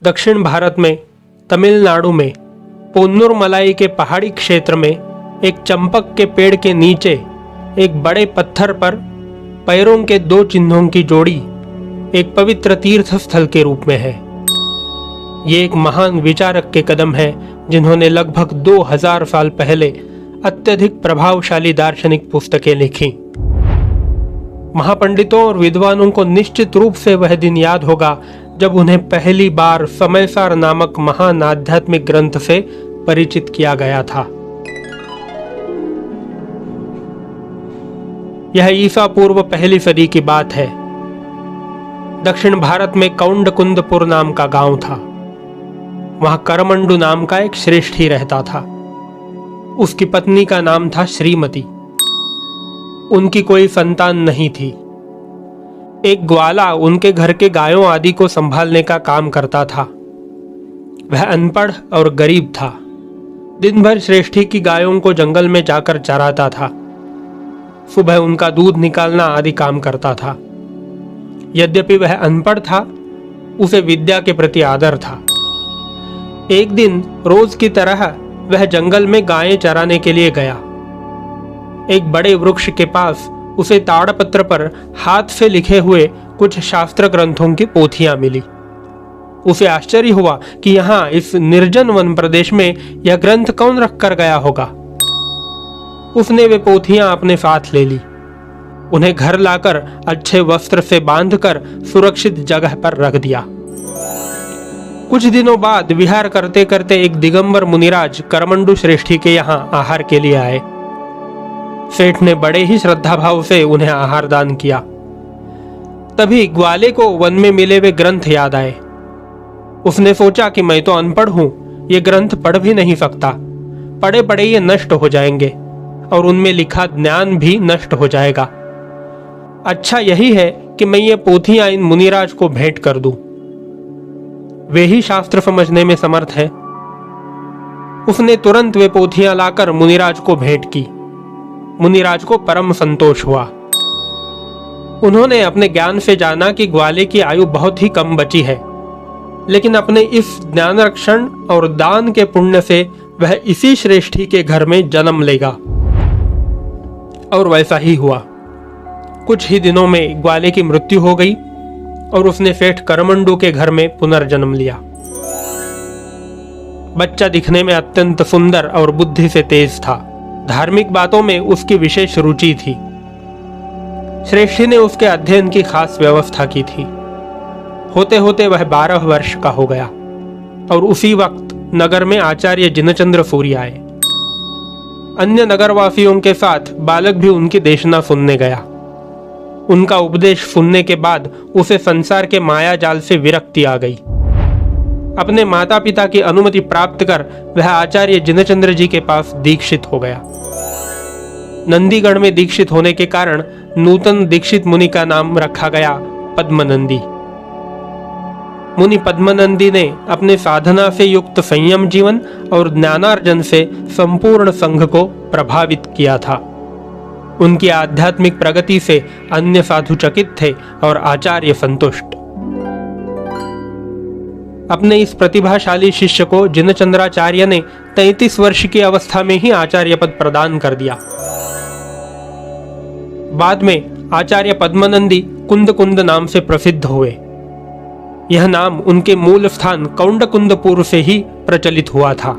दक्षिण भारत में तमिलनाडु में पोन्नुरमलाई के पहाड़ी क्षेत्र में एक चंपक के पेड़ के नीचे एक बड़े पत्थर पर पैरों के 2 चिन्हों की जोड़ी एक पवित्र तीर्थ स्थल के रूप में है। ये एक महान विचारक के कदम है जिन्होंने लगभग 2000 साल पहले अत्यधिक प्रभावशाली दार्शनिक पुस्तकें लिखी। महापंडितों और विद्वानों को निश्चित रूप से वह दिन याद होगा जब उन्हें पहली बार समयसार नामक महान आध्यात्मिक ग्रंथ से परिचित किया गया था। यह ईसा पूर्व 1ली सदी की बात है। दक्षिण भारत में कौंडकुंदपुर नाम का गांव था। वहां करमंडू नाम का एक श्रेष्ठी रहता था। उसकी पत्नी का नाम था श्रीमती। उनकी कोई संतान नहीं थी। एक ग्वाला उनके घर के गायों आदि को संभालने का काम करता था। वह अनपढ़ और गरीब था। दिन भर श्रेष्ठी की गायों को जंगल में जाकर चराता था। सुबह उनका दूध निकालना आदि काम करता था। यद्यपि वह अनपढ़ था, उसे विद्या के प्रति आदर था। एक दिन रोज की तरह वह जंगल में गायें चराने के लिए गया। एक बड़े वृक्ष के पास उसे ताड़पत्र पर हाथ से लिखे हुए कुछ शास्त्र ग्रंथों की पोथियां मिली। उसे आश्चर्य हुआ कि यहाँ इस निर्जन वन प्रदेश में यह ग्रंथ कौन रख कर गया होगा। उसने वे पोथियां अपने साथ ले ली। उन्हें घर लाकर अच्छे वस्त्र से बांधकर सुरक्षित जगह पर रख दिया। कुछ दिनों बाद विहार करते करते एक दिगंबर मुनिराज करमंडू श्रेष्ठी के यहाँ आहार के लिए आए। सेठ ने बड़े ही श्रद्धा भाव से उन्हें आहार दान किया। तभी ग्वाले को वन में मिले वे ग्रंथ याद आए। उसने सोचा कि मैं तो अनपढ़ हूं, ये ग्रंथ पढ़ भी नहीं सकता। पढ़े पढ़े ये नष्ट हो जाएंगे और उनमें लिखा ज्ञान भी नष्ट हो जाएगा। अच्छा यही है कि मैं ये पोथियां इन मुनिराज को भेंट कर दूं। वे ही शास्त्र समझने में समर्थ हैं। उसने तुरंत वे पोथियां लाकर मुनिराज को भेंट की। मुनिराज को परम संतोष हुआ। उन्होंने अपने ज्ञान से जाना कि ग्वाले की आयु बहुत ही कम बची है, लेकिन अपने इस ज्ञान रक्षण और दान के पुण्य से वह इसी श्रेष्ठी के घर में जन्म लेगा। और वैसा ही हुआ। कुछ ही दिनों में ग्वाले की मृत्यु हो गई और उसने सेठ करमंडू के घर में पुनर्जन्म लिया। बच्चा दिखने में अत्यंत सुंदर और बुद्धि से तेज था। धार्मिक बातों में उसकी विशेष रुचि थी। श्रेष्ठी ने उसके अध्ययन की खास व्यवस्था की थी। होते होते वह 12 वर्ष का हो गया और उसी वक्त नगर में आचार्य जिनचंद्र सूर्य आए। अन्य नगरवासियों के साथ बालक भी उनकी देशना सुनने गया। उनका उपदेश सुनने के बाद उसे संसार के माया जाल से विरक्ति आ गई। अपने माता पिता की अनुमति प्राप्त कर वह आचार्य जिनचंद्र जी के पास दीक्षित हो गया। नंदीगढ़ में दीक्षित होने के कारण नूतन दीक्षित मुनि का नाम रखा गया पद्मनंदी। मुनि पद्मनंदी ने अपने साधना से युक्त संयम जीवन और ज्ञानार्जन से संपूर्ण संघ को प्रभावित किया था। उनकी आध्यात्मिक प्रगति से अन्य साधु चकित थे और आचार्य संतुष्ट। अपने इस प्रतिभाशाली शिष्य को जिनचंद्राचार्य ने 33 वर्ष की अवस्था में ही आचार्य पद प्रदान कर दिया। बाद में आचार्य पद्मनंदी कुंद नाम से प्रसिद्ध हुए। यह नाम उनके मूल स्थान कौंडकुंदपुर से ही प्रचलित हुआ था।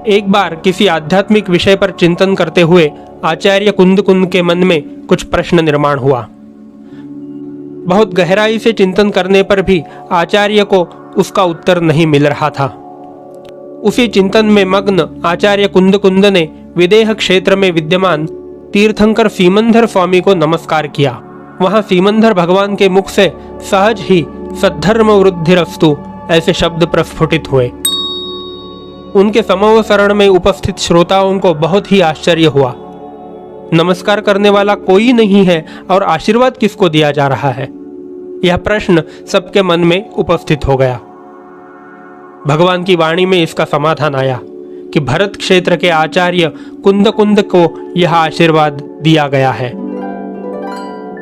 एक बार किसी आध्यात्मिक विषय पर चिंतन करते हुए आचार्य कुंद के मन में कुछ प्रश्न निर्माण हुआ। बहुत गहराई से चिंतन करने पर भी आचार्य को उसका उत्तर नहीं मिल रहा था। उसी चिंतन में मग्न आचार्य कुंद ने विदेह क्षेत्र में विद्यमान तीर्थंकर सीमंधर स्वामी को नमस्कार किया। वहां सीमंधर भगवान के मुख से सहज ही सद्धर्म वृद्धिरस्तु ऐसे शब्द प्रस्फुटित हुए। उनके समवसरण में उपस्थित श्रोताओं को बहुत ही आश्चर्य हुआ। नमस्कार करने वाला कोई नहीं है और आशीर्वाद किसको दिया जा रहा है, यह प्रश्न सबके मन में उपस्थित हो गया। भगवान की वाणी में इसका समाधान आया कि भरत क्षेत्र के आचार्य कुंद को यह आशीर्वाद दिया गया है।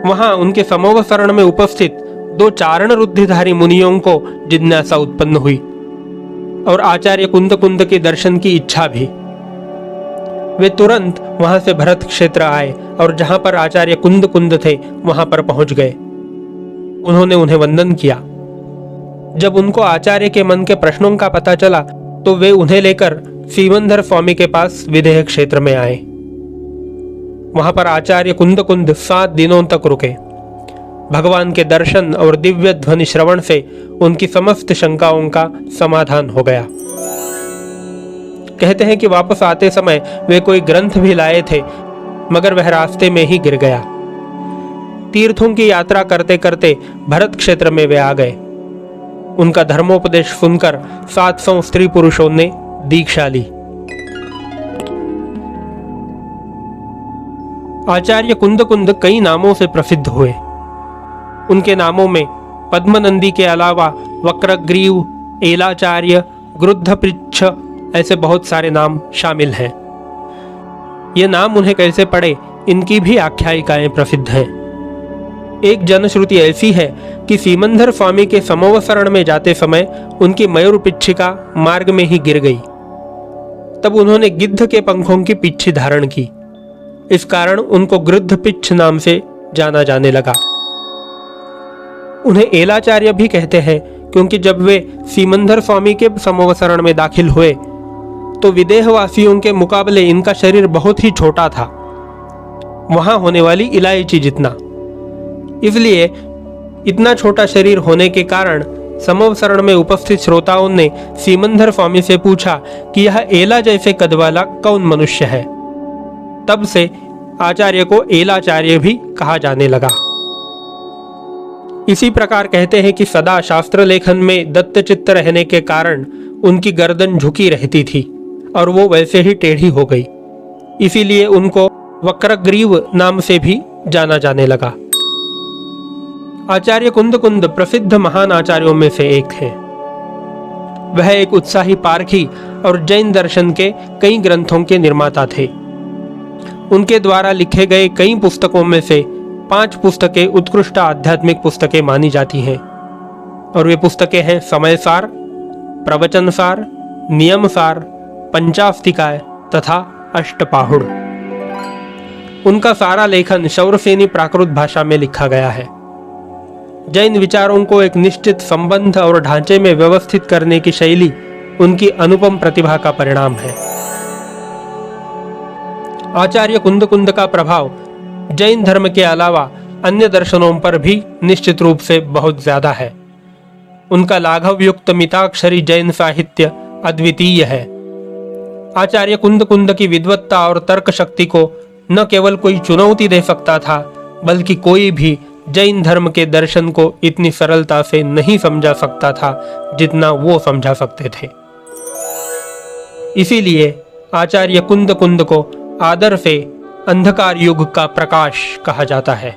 वहां उनके समोव शरण में उपस्थित 2 चारण रुद्धिधारी मुनियों को जिज्ञासा उत्पन्न हुई और आचार्य कुंद कुंद के दर्शन की इच्छा भी। वे तुरंत वहां से भरत क्षेत्र आए और जहां पर आचार्य कुंद कुंद थे वहां पर पहुंच गए। उन्होंने उन्हें वंदन किया। जब उनको आचार्य के मन के प्रश्नों का पता चला तो वे उन्हें लेकर सीमंधर स्वामी के पास विदेह क्षेत्र में आए। वहां पर आचार्य कुंद कुंद 7 दिनों तक रुके। भगवान के दर्शन और दिव्य ध्वनि श्रवण से उनकी समस्त शंकाओं का समाधान हो गया। कहते हैं कि वापस आते समय वे कोई ग्रंथ भी लाए थे, मगर वह रास्ते में ही गिर गया। तीर्थों की यात्रा करते करते भरत क्षेत्र में वे आ गए। उनका धर्मोपदेश सुनकर 700 स्त्री पुरुषों ने दीक्षा ली। आचार्य कुंद कुंद कई नामों से प्रसिद्ध हुए। उनके नामों में पद्मनंदी के अलावा वक्रग्रीव, एलाचार्य, गृद्धपृच्छ ऐसे बहुत सारे नाम शामिल हैं। ये नाम उन्हें कैसे पड़े, इनकी भी आख्यायिकाएं प्रसिद्ध हैं। एक जनश्रुति ऐसी है कि सीमंधर स्वामी के समोव शरण में जाते समय उनकी मयूर पिच्छिका मार्ग में ही गिर गई। तब उन्होंने गिद्ध के पंखों की पिच्छी धारण की। इस कारण उनको गृद्धपिच्छ नाम से जाना जाने लगा। उन्हें एलाचार्य भी कहते हैं क्योंकि जब वे सीमंधर स्वामी के समोव शरण में दाखिल हुए तो विदेहवासियों के मुकाबले इनका शरीर बहुत ही छोटा था, वहां होने वाली इलायची जितना। इसलिए इतना छोटा शरीर होने के कारण समोव शरण में उपस्थित श्रोताओं ने सीमंधर स्वामी से पूछा कि यह एला जैसे कद वाला कौन मनुष्य है। तब से आचार्य को एलाचार्य भी कहा जाने लगा। इसी प्रकार कहते हैं कि सदा शास्त्र लेखन में दत्तचित्त रहने के कारण उनकी गर्दन झुकी रहती थी और वो वैसे ही टेढ़ी हो गई। इसीलिए उनको वक्रग्रीव नाम से भी जाना जाने लगा। आचार्य कुंद कुंद प्रसिद्ध महान आचार्यों में से एक हैं। वह एक उत्साही पारखी और जैन दर्शन के कई ग्रंथों के निर्माता थे। उनके द्वारा लिखे गए कई पुस्तकों में से 5 पुस्तकें उत्कृष्ट आध्यात्मिक पुस्तकें मानी जाती हैं और वे पुस्तकें हैं समयसार, प्रवचनसार, नियमसार, पंचास्तिकाय तथा अष्टपाहुड़। उनका सारा लेखन शौरसेनी प्राकृत भाषा में लिखा गया है। जैन विचारों को एक निश्चित संबंध और ढांचे में व्यवस्थित करने की शैली उनकी अनुपम प्रतिभा का परिणाम है। आचार्य कुंद कुंद का प्रभाव जैन धर्म के अलावा अन्य दर्शनों पर भी निश्चित रूप से बहुत ज्यादा है। उनका लाघव युक्त मिताक्षरी जैन साहित्य अद्वितीय है। आचार्य कुंद कुंद की विद्वत्ता और तर्क शक्ति को न केवल कोई चुनौती दे सकता था, बल्कि कोई भी जैन धर्म के दर्शन को इतनी सरलता से नहीं समझा सकता था जितना वो समझा सकते थे। इसीलिए आचार्य कुंद कुंद को आदर से अंधकार युग का प्रकाश कहा जाता है।